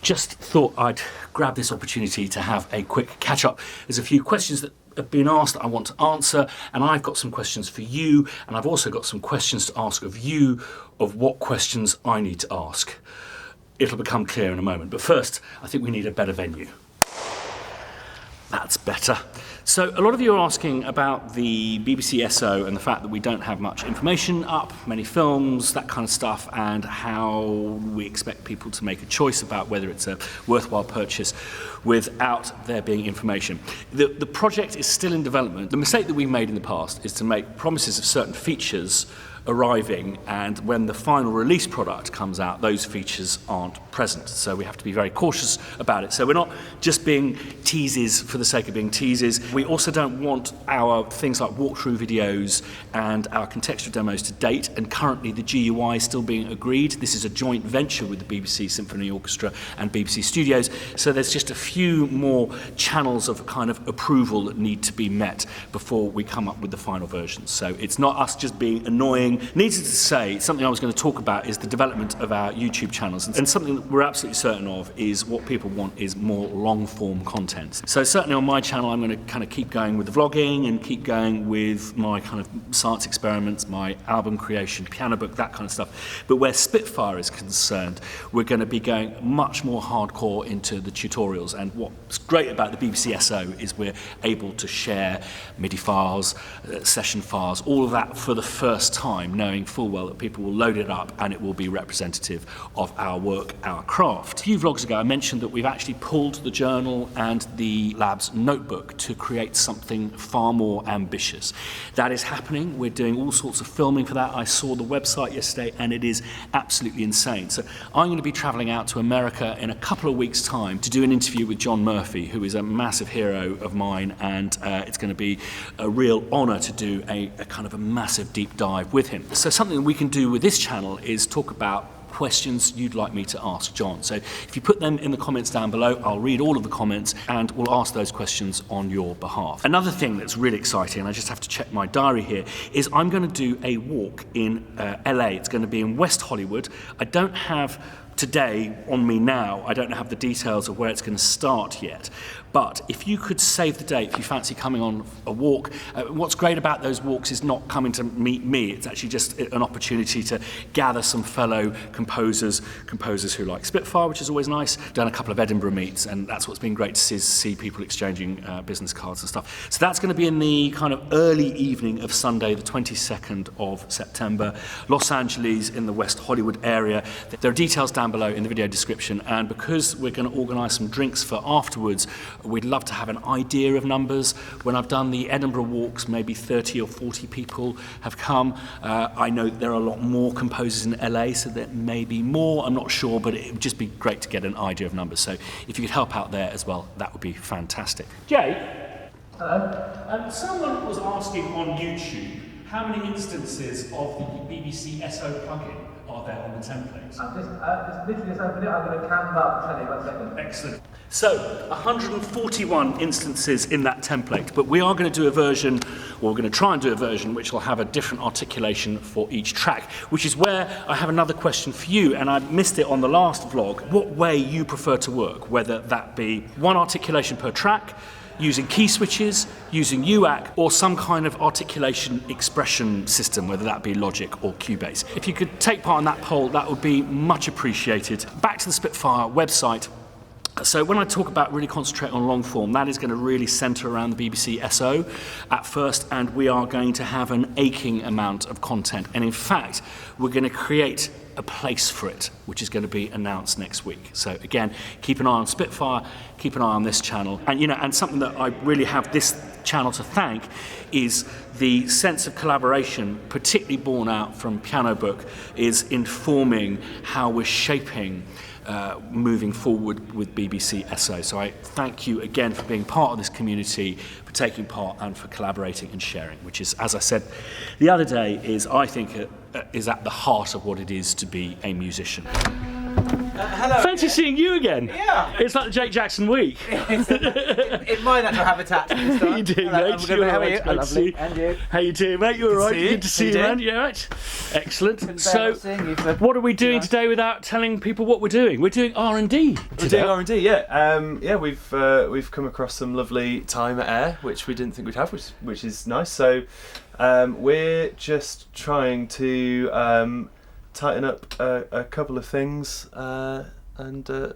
Just thought I'd grab this opportunity to have a quick catch up. There's a few questions that have been asked that I want to answer, and I've got some questions for you, and I've also got some questions to ask of you of what questions I need to ask. It'll become clear in a moment, but first I think we need a better venue. That's better. So a lot of you are asking about the BBC SO and the fact that we don't have much information up, many films, that kind of stuff, and how we expect people to make a choice about whether it's a worthwhile purchase without there being information. The project is still in development. The mistake that we've made in the past is to make promises of certain features arriving, and when the final release product comes out, those features aren't present. So we have to be very cautious about it. So we're not just being teases for the sake of being teases. We also don't want our things like walkthrough videos and our contextual demos to date, and currently the GUI is still being agreed. This is a joint venture with the BBC Symphony Orchestra and BBC Studios, so there's just a few more channels of kind of approval that need to be met before we come up with the final version. So it's not us just being annoying. Needless to say, something I was going to talk about is the development of our YouTube channels, and something that we're absolutely certain of is what people want is more long-form content. So certainly on my channel I'm going to kind of keep going with the vlogging and keep going with my kind of science experiments, my album creation, piano book, that kind of stuff. But where Spitfire is concerned, we're going to be going much more hardcore into the tutorials, and what's great about the BBC SO is we're able to share MIDI files, session files, all of that for the first time, knowing full well that people will load it up and it will be representative of our work, our craft. A few vlogs ago I mentioned that we've actually pulled the journal and the lab's notebook to create something far more ambitious. That is happening. We're doing all sorts of filming for that. I saw the website yesterday and it is absolutely insane. So I'm going to be travelling out to America in a couple of weeks' time to do an interview with John Murphy, who is a massive hero of mine, and it's going to be a real honour to do a kind of a massive deep dive with him. So something we can do with this channel is talk about questions you'd like me to ask John. So if you put them in the comments down below, I'll read all of the comments and we'll ask those questions on your behalf. Another thing that's really exciting, and I just have to check my diary here, is I'm going to do a walk in LA. It's going to be in West Hollywood. I don't have today on me now, I don't have the details of where it's going to start yet. But if you could save the date, if you fancy coming on a walk, what's great about those walks is not coming to meet me. It's actually just an opportunity to gather some fellow composers who like Spitfire, which is always nice. Done a couple of Edinburgh meets, and that's what's been great to see people exchanging business cards and stuff. So that's going to be in the kind of early evening of Sunday, the 22nd of September. Los Angeles in the West Hollywood area. There are details down below in the video description, and because we're going to organise some drinks for afterwards, we'd love to have an idea of numbers. When I've done the Edinburgh walks, maybe 30 or 40 people have come. I know there are a lot more composers in LA, so there may be more, I'm not sure, but it would just be great to get an idea of numbers. So if you could help out there as well, that would be fantastic. Jay? Hello? Someone was asking on YouTube, how many instances of the BBC SO plugin are there on the template? Just literally just opened it. I'm going to count up and tell you 1 second. Excellent. So 141 instances in that template, but we are going to do a version, or we're going to try and do a version which will have a different articulation for each track, which is where I have another question for you, and I missed it on the last vlog. What way you prefer to work, whether that be one articulation per track, using key switches, using UAC, or some kind of articulation expression system, whether that be Logic or Cubase. If you could take part in that poll, that would be much appreciated. Back to the Spitfire website. So when I talk about really concentrate on long form, that is going to really centre around the BBC SO at first, and we are going to have an aching amount of content. And in fact, we're going to create a place for it, which is going to be announced next week. So again, keep an eye on Spitfire, keep an eye on this channel. And and something that I really have this channel to thank is the sense of collaboration, particularly born out from Piano Book, is informing how we're shaping moving forward with BBC SO. So I thank you again for being part of this community, for taking part and for collaborating and sharing, which is, as I said the other day, I think is at the heart of what it is to be a musician. Hello. Fancy seeing you again. Yeah. It's like the Jake Jackson week. In my natural habitat this time. You doing, Hello, mate? I'm good, You how all are you? right? Great to see you. And you? How you doing, mate? You all right? Good to see you, man. You all right? Excellent. So, what are we doing today without telling people what we're doing? We're doing R&D We're today. doing R&D, yeah. Yeah, we've come across some lovely time at Air, which we didn't think we'd have, which is nice. So we're just trying to tighten up a couple of things and.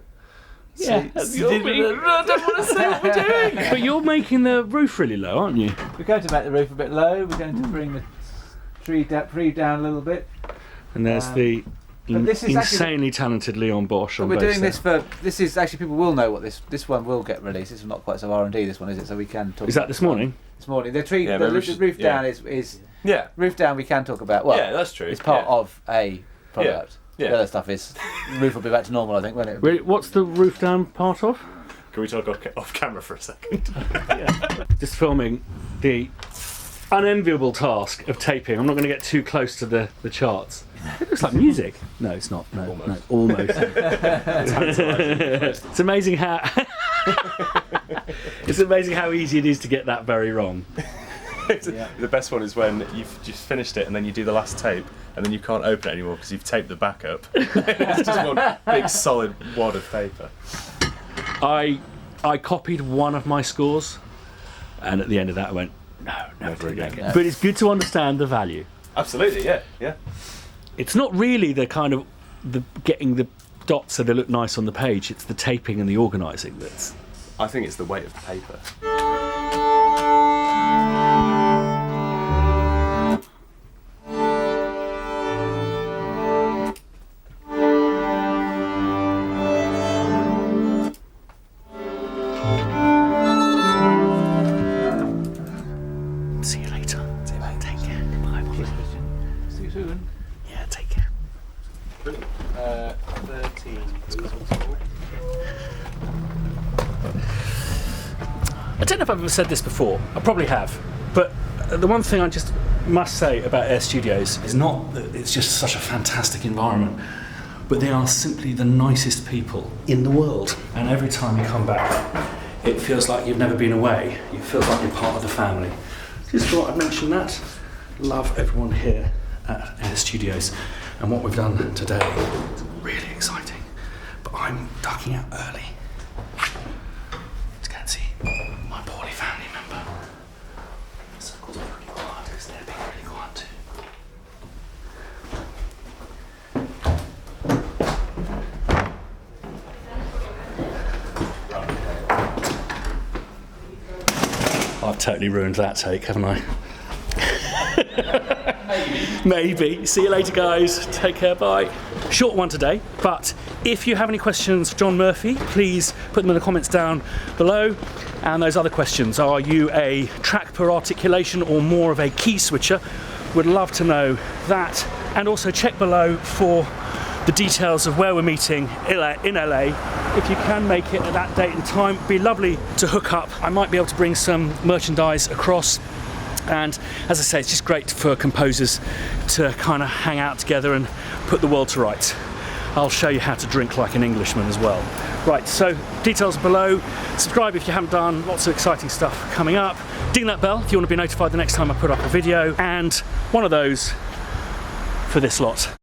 Yeah, I don't want to say what we're doing. But you're making the roof really low, aren't you? We're going to make the roof a bit low. We're going to bring the tree down a little bit. And there's the but this is insanely talented Leon Bosch on But we're bass doing there. this for. This is actually people will know what this one will get released. This is not quite so R&D. This one is it? So we can talk. Is that about this morning? This morning. The tree. Yeah, the maybe we should- roof down yeah. is Yeah. roof down. We can talk about. Well, Yeah, that's true. it's part Yeah. of a product. Yeah. The other stuff is roof will be back to normal. I think, won't it? Really, what's the roof down part of? Can we talk off camera for a second? Just filming the unenviable task of taping. I'm not going to get too close to the charts. It looks like music. No, it's not. No, almost. It's amazing how it's amazing how easy it is to get that very wrong. The best one is when you've just finished it and then you do the last tape and then you can't open it anymore because you've taped the back up. It's just one big solid wad of paper. I copied one of my scores, and at the end of that I went, no, never again. No. But it's good to understand the value. Absolutely, yeah. It's not really the kind of the getting the dots so they look nice on the page. It's the taping and the organising that's. I think it's the weight of the paper. See you later. See you later. Take care. Bye. See you soon. Yeah, take care. 13, please. I don't know if I've ever said this before. I probably have. But the one thing I just must say about Air Studios is not that it's just such a fantastic environment, but they are simply the nicest people in the world. And every time you come back, it feels like you've never been away. It feels like you're part of the family. Just thought I'd mention that. Love everyone here at Air Studios. And what we've done today is really exciting. But I'm ducking out early to go and see my poorly family member. The circles are really quiet because they're being really quiet too. I've totally ruined that take, haven't I? Maybe. See you later, guys. Take care. Bye. Short one today, but if you have any questions for John Murphy, please put them in the comments down below. And those other questions, are you a track per articulation or more of a key switcher? Would love to know that. And also check below for the details of where we're meeting in LA. If you can make it at that date and time, it'd be lovely to hook up. I might be able to bring some merchandise across. And as I say, it's just great for composers to kind of hang out together and put the world to rights. I'll show you how to drink like an Englishman as well. Right, so details below. Subscribe if you haven't done. Lots of exciting stuff coming up. Ding that bell if you want to be notified the next time I put up a video. And one of those for this lot.